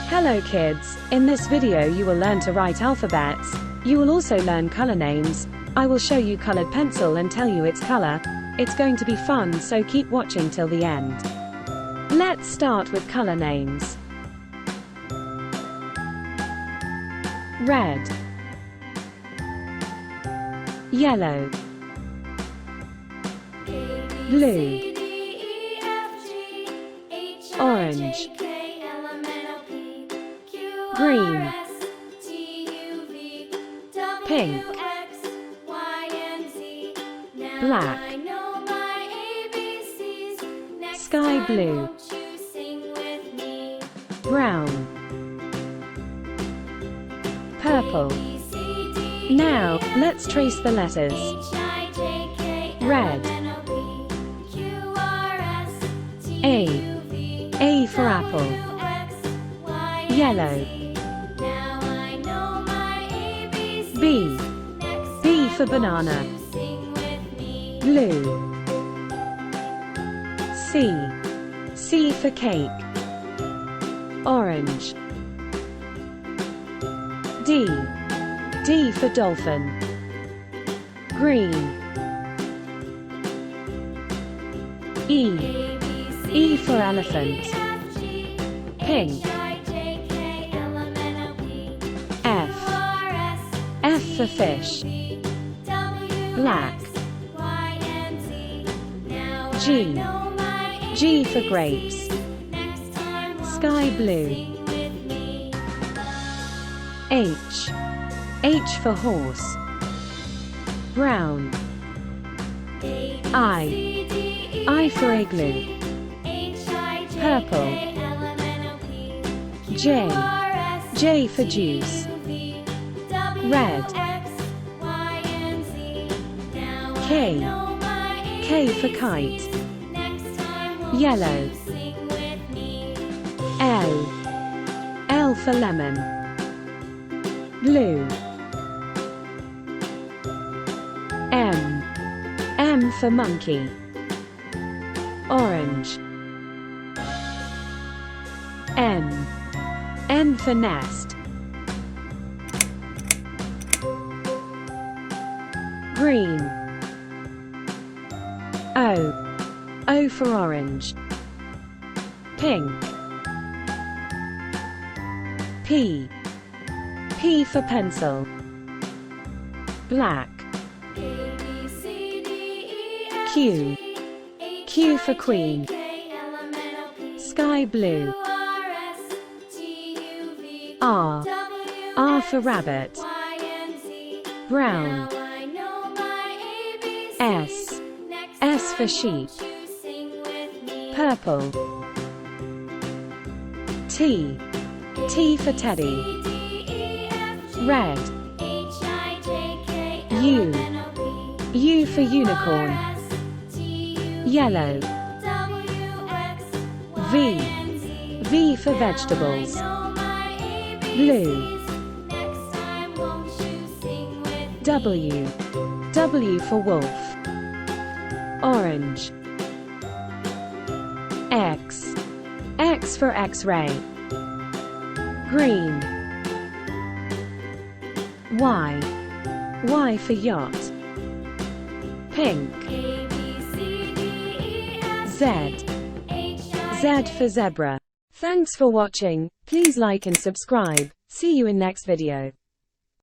Hello kids, in this video you will learn to write alphabets. You will also learn color names. I will show you colored pencil and tell you its color. It's going to be fun, so keep watching till the end. Let's start with color names. Red, yellow, blue, orange, green, pink, black, sky blue, brown, purple. Now, let's trace the letters. Red, A for apple. Yellow, B for banana. Blue, C for cake. Orange, D for dolphin. Green, E for elephant. Pink, F for fish. Black, G for grapes. Sky blue. H for horse. Brown. I for igloo. Purple. J for juice. Red. K for kite. Yellow. L for lemon. Blue. M for monkey. Orange. N for nest. Green. O for orange. Pink. P for pencil. Black. Q for queen. Sky blue. R for rabbit. Brown. S for sheep. Purple. T for teddy. Red. U for unicorn. Yellow. V for vegetables. Blue. W for wolf. Orange. X for X-ray. Green. Y for yacht. Pink. Z for zebra. Thanks for watching. Please like and subscribe. See you in next video.